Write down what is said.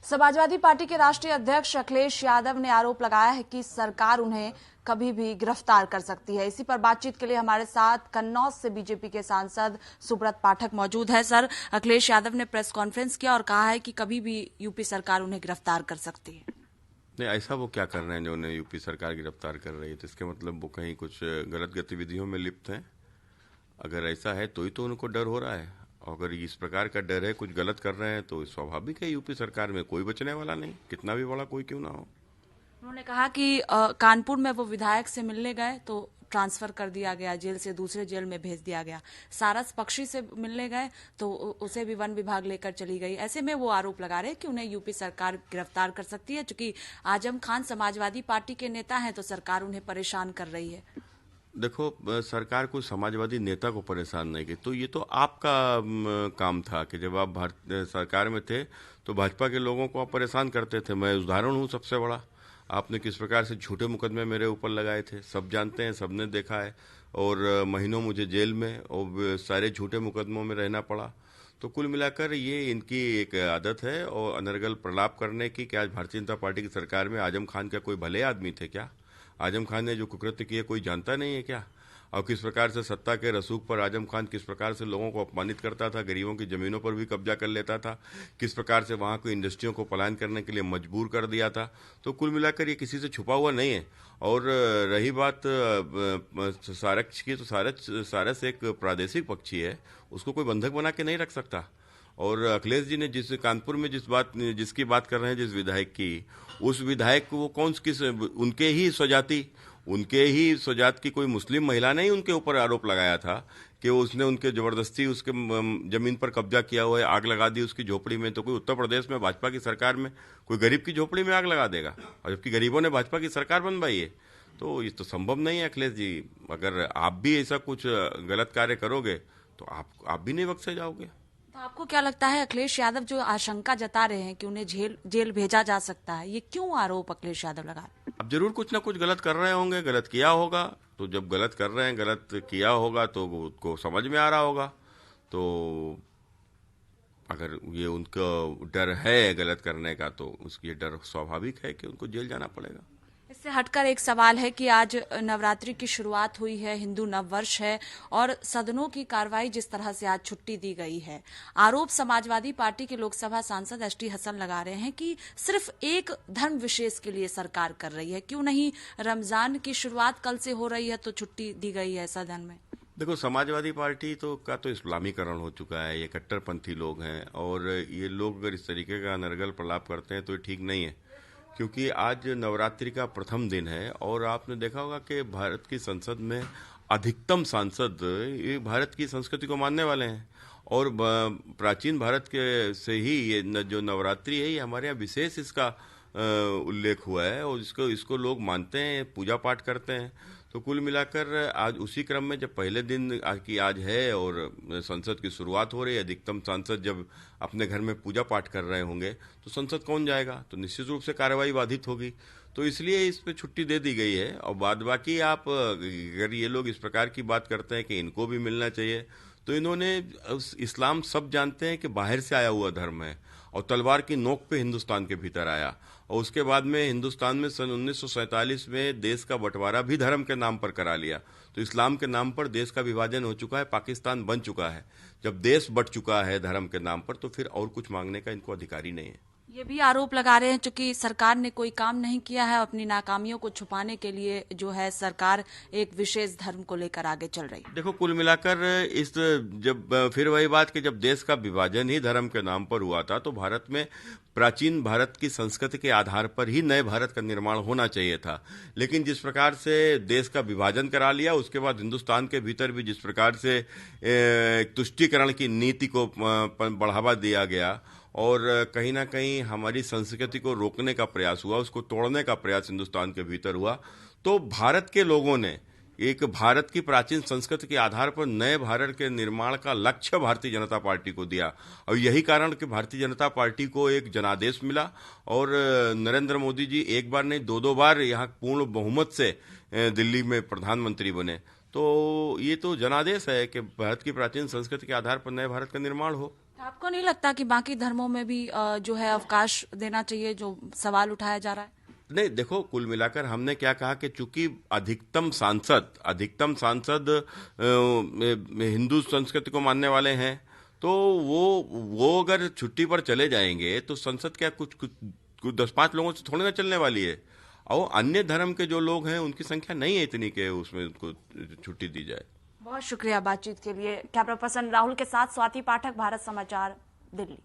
Samajwadi party के राष्ट्रीय अध्यक्ष अखिलेश यादव ने आरोप लगाया है कि सरकार उन्हें कभी भी गिरफ्तार कर सकती है। इसी पर बातचीत के लिए हमारे साथ कन्नौज से बीजेपी के सांसद सुब्रत पाठक मौजूद है। सर, अखिलेश यादव ने प्रेस कॉन्फ्रेंस किया और कहा है कि कभी भी यूपी सरकार उन्हें गिरफ्तार कर सकती है। नहीं, ऐसा वो क्या कर रहे हैं जो उन्हें यूपी सरकार गिरफ्तार कर रही है? तो इसके मतलब वो कहीं कुछ गलत गतिविधियों में लिप्त हैं। अगर ऐसा है तो ही तो उनको डर हो रहा है। अगर इस प्रकार का डर है, कुछ गलत कर रहे हैं, तो स्वाभाविक है यूपी सरकार में कोई बचने वाला नहीं, कितना भी बड़ा कोई क्यों ना हो। उन्होंने कहा कि कानपुर में वो विधायक से मिलने गए तो ट्रांसफर कर दिया गया, जेल से दूसरे जेल में भेज दिया गया। सारस पक्षी से मिलने गए तो उसे भी वन विभाग लेकर चली गई। ऐसे में वो आरोप लगा रहे हैं कि उन्हें यूपी सरकार गिरफ्तार कर सकती है। चूंकि आजम खान समाजवादी पार्टी के नेता हैं तो सरकार उन्हें परेशान कर रही है। देखो, सरकार कोई समाजवादी नेता को परेशान नहीं की, तो ये तो आपका काम था कि जब आप भारत सरकार में थे तो भाजपा के लोगों को आप परेशान करते थे। मैं उदाहरण हूँ सबसे बड़ा। आपने किस प्रकार से झूठे मुकदमे मेरे ऊपर लगाए थे, सब जानते हैं, सबने देखा है। और महीनों मुझे जेल में और सारे झूठे मुकदमों में रहना पड़ा। तो कुल मिलाकर ये इनकी एक आदत है और अनर्गल प्रलाप करने की कि आज भारतीय जनता पार्टी की सरकार में आजम खान क्या कोई भले आदमी थे क्या? आजम खान ने जो कुकृत्य किए कोई जानता नहीं है क्या? और किस प्रकार से सत्ता के रसूख पर आजम खान किस प्रकार से लोगों को अपमानित करता था, गरीबों की जमीनों पर भी कब्जा कर लेता था, किस प्रकार से वहां को इंडस्ट्रियों को पलायन करने के लिए मजबूर कर दिया था। तो कुल मिलाकर ये किसी से छुपा हुआ नहीं है। और रही बात सारस की, तो सारस एक प्रादेशिक पक्षी है, उसको कोई बंधक बना के नहीं रख सकता। और अखिलेश जी ने जिस कानपुर में जिसकी बात कर रहे हैं, जिस विधायक की, उस विधायक को वो उनके ही स्वजात की कोई मुस्लिम महिला ने ही उनके ऊपर आरोप लगाया था कि उसने उनके जबरदस्ती उसके जमीन पर कब्जा किया हुआ है, आग लगा दी उसकी झोपड़ी में। तो कोई उत्तर प्रदेश में भाजपा की सरकार में कोई गरीब की झोपड़ी में आग लगा देगा? और जबकि गरीबों ने भाजपा की सरकार बनवाई है। तो ये तो संभव नहीं है। अखिलेश जी, अगर आप भी ऐसा कुछ गलत कार्य करोगे तो आप भी नहीं बख्शे जाओगे। तो आपको क्या लगता है, अखिलेश यादव जो आशंका जता रहे हैं कि उन्हें जेल भेजा जा सकता है, ये क्यों आरोप अखिलेश यादव लगा रहे हैं? अब जरूर कुछ ना कुछ गलत कर रहे होंगे, गलत किया होगा। तो जब गलत कर रहे हैं, गलत किया होगा तो उसको समझ में आ रहा होगा। तो अगर ये उनका डर है गलत करने का, तो उसकी डर स्वाभाविक है कि उनको जेल जाना पड़ेगा। इससे हटकर एक सवाल है कि आज नवरात्रि की शुरुआत हुई है, हिंदू नववर्ष है, और सदनों की कार्रवाई जिस तरह से आज छुट्टी दी गई है, आरोप समाजवादी पार्टी के लोकसभा सांसद एसटी हसन लगा रहे हैं कि सिर्फ एक धर्म विशेष के लिए सरकार कर रही है। क्यों नहीं रमजान की शुरुआत कल से हो रही है तो छुट्टी दी गई है सदन में? देखो, समाजवादी पार्टी का तो इस्लामीकरण हो चुका है। ये कट्टरपंथी लोग हैं और ये लोग अगर इस तरीके का अनर्गल प्रलाप करते हैं तो ये ठीक नहीं है। क्योंकि आज नवरात्रि का प्रथम दिन है और आपने देखा होगा कि भारत की संसद में अधिकतम सांसद ये भारत की संस्कृति को मानने वाले हैं। और प्राचीन भारत के से ही ये जो नवरात्रि है, ये हमारे यहाँ विशेष इसका उल्लेख हुआ है और इसको लोग मानते हैं, पूजा पाठ करते हैं। तो कुल मिलाकर आज उसी क्रम में जब पहले दिन की आज है और संसद की शुरुआत हो रही है, अधिकतम सांसद जब अपने घर में पूजा पाठ कर रहे होंगे तो संसद कौन जाएगा? तो निश्चित रूप से कार्रवाई बाधित होगी। तो इसलिए इस पे छुट्टी दे दी गई है। और बाद बाकी आप अगर ये लोग इस प्रकार की बात करते हैं कि इनको भी मिलना चाहिए, तो इन्होंने इस्लाम सब जानते हैं कि बाहर से आया हुआ धर्म है और तलवार की नोक पे हिंदुस्तान के भीतर आया। और उसके बाद में हिंदुस्तान में सन 1947 में देश का बंटवारा भी धर्म के नाम पर करा लिया। तो इस्लाम के नाम पर देश का विभाजन हो चुका है, पाकिस्तान बन चुका है। जब देश बंट चुका है धर्म के नाम पर, तो फिर और कुछ मांगने का इनको अधिकार ही नहीं है। ये भी आरोप लगा रहे हैं चूंकि सरकार ने कोई काम नहीं किया है, अपनी नाकामियों को छुपाने के लिए जो है सरकार एक विशेष धर्म को लेकर आगे चल रही है। देखो, कुल मिलाकर जब फिर वही बात कि जब देश का विभाजन ही धर्म के नाम पर हुआ था, तो भारत में प्राचीन भारत की संस्कृति के आधार पर ही नए भारत का निर्माण होना चाहिए था। लेकिन जिस प्रकार से देश का विभाजन करा लिया, उसके बाद हिंदुस्तान के भीतर भी जिस प्रकार से तुष्टीकरण की नीति को बढ़ावा दिया गया और कहीं ना कहीं हमारी संस्कृति को रोकने का प्रयास हुआ, उसको तोड़ने का प्रयास हिंदुस्तान के भीतर हुआ, तो भारत के लोगों ने एक भारत की प्राचीन संस्कृति के आधार पर नए भारत के निर्माण का लक्ष्य भारतीय जनता पार्टी को दिया। और यही कारण कि भारतीय जनता पार्टी को एक जनादेश मिला और नरेंद्र मोदी जी एक बार नहीं, दो बार यहाँ पूर्ण बहुमत से दिल्ली में प्रधानमंत्री बने। तो ये तो जनादेश है कि भारत की प्राचीन संस्कृति के आधार पर नए भारत का निर्माण हो। आपको नहीं लगता कि बाकी धर्मों में भी जो है अवकाश देना चाहिए, जो सवाल उठाया जा रहा है? नहीं, देखो, कुल मिलाकर हमने क्या कहा कि चूंकि अधिकतम सांसद हिंदू संस्कृति को मानने वाले हैं, तो वो अगर छुट्टी पर चले जाएंगे तो संसद क्या कुछ 10-5 लोगों से थोड़ी ना चलने वाली है। और अन्य धर्म के जो लोग हैं उनकी संख्या नहीं है इतनी कि उसमें उनको छुट्टी दी जाए। बहुत शुक्रिया बातचीत के लिए। कैमरा पर्सन राहुल के साथ स्वाति पाठक, भारत समाचार, दिल्ली।